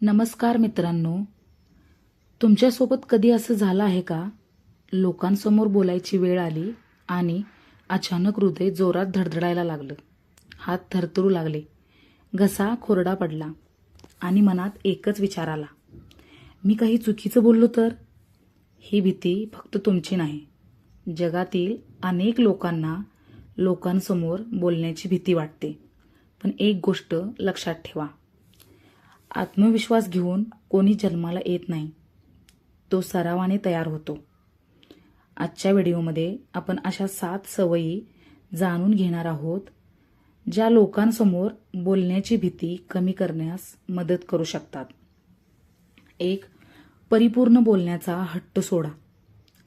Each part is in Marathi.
नमस्कार मित्रांनो, तुमच्यासोबत कधी असं झालं आहे का? लोकांसमोर बोलायची वेळ आली आणि अचानक हृदय जोरात धडधडायला लागलं, हात थरथरू लागले, घसा कोरडा पडला आणि मनात एकच विचार आला, मी काही चुकीचं बोललो तर? ही भीती फक्त तुमची नाही, जगातील अनेक लोकांना लोकांसमोर बोलण्याची भीती वाटते. पण एक गोष्ट लक्षात ठेवा, आत्मविश्वास घेऊन कोणी जन्माला येत नाही, तो सरावाने तयार होतो. आजच्या व्हिडिओमध्ये आपण अशा 7 सवयी जाणून घेणार आहोत, ज्या लोकांसमोर बोलण्याची भीती कमी करण्यास मदत करू शकतात. 1. परिपूर्ण बोलण्याचा हट्ट सोडा.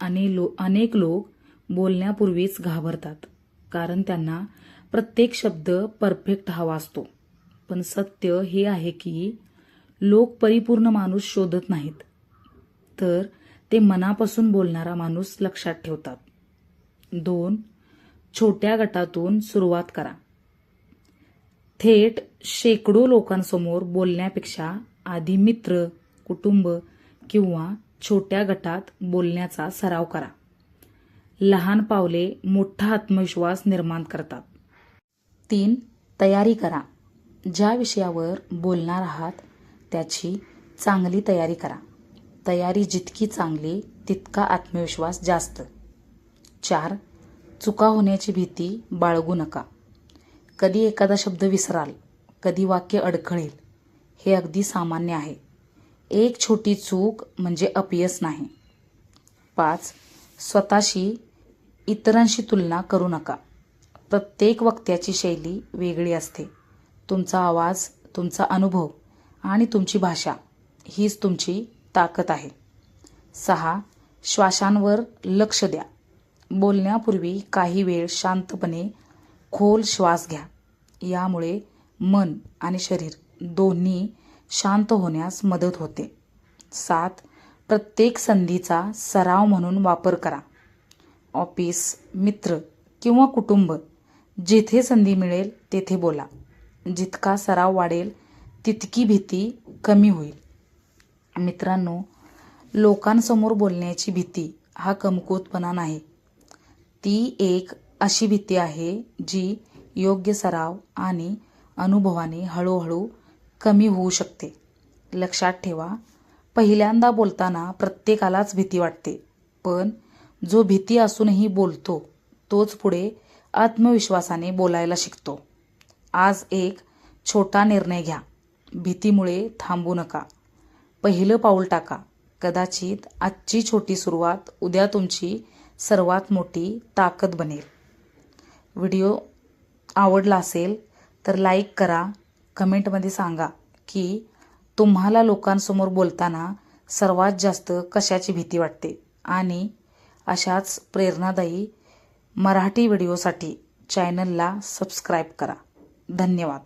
अनेक लोक बोलण्यापूर्वीच घाबरतात, कारण त्यांना प्रत्येक शब्द परफेक्ट हवा असतो. पण सत्य हे आहे की लोक परिपूर्ण माणूस शोधत नाहीत, तर ते मनापासून बोलणारा माणूस लक्षात ठेवतात. 2. छोट्या गटातून सुरुवात करा. थेट शेकडो लोकांसमोर बोलण्यापेक्षा आधी मित्र, कुटुंब किंवा छोट्या गटात बोलण्याचा सराव करा. लहान पावले मोठा आत्मविश्वास निर्माण करतात. 3. तयारी करा. ज्या विषयावर बोलणार आहात त्याची चांगली तयारी करा. तयारी जितकी चांगली तितका आत्मविश्वास जास्त. 4. चुका होण्याची भीती बाळगू नका. कधी एखादा शब्द विसराल, कधी वाक्य अडखळेल, हे अगदी सामान्य आहे. एक छोटी चूक म्हणजे अपयश नाही. 5. स्वतःशी इतरांशी तुलना करू नका. प्रत्येक वक्त्याची शैली वेगळी असते. तुमचा आवाज, तुमचा अनुभव आणि तुमची भाषा हीच तुमची ताकद आहे. 6. श्वासांवर लक्ष द्या. बोलण्यापूर्वी काही वेळ शांतपणे खोल श्वास घ्या. यामुळे मन आणि शरीर दोन्ही शांत होण्यास मदत होते. 7. प्रत्येक संधीचा सराव म्हणून वापर करा. ऑफिस, मित्र किंवा कुटुंब, जिथे संधी मिळेल तेथे बोला. जितका सराव वाढेल तितकी भीती कमी होईल. मित्रांनो, लोकांसमोर बोलण्याची भीती हा कमकुवतपणा नाही. ती एक अशी भीती आहे जी योग्य सराव आणि अनुभवाने हळूहळू कमी होऊ शकते. लक्षात ठेवा, पहिल्यांदा बोलताना प्रत्येकालाच भीती वाटते, पण जो भीती असूनही बोलतो तोच पुढे आत्मविश्वासाने बोलायला शिकतो. आज एक छोटा निर्णय घ्या. भीतीमुळे थांबू नका. पहिलं पाऊल टाका. कदाचित आजची छोटी सुरुवात उद्या तुमची सर्वात मोठी ताकद बनेल. व्हिडिओ आवडला असेल तर लाईक करा. कमेंटमध्ये सांगा की तुम्हाला लोकांसमोर बोलताना सर्वात जास्त कशाची भीती वाटते. आणि अशाच प्रेरणादायी मराठी व्हिडिओसाठी चॅनलला सबस्क्राईब करा. धन्यवाद.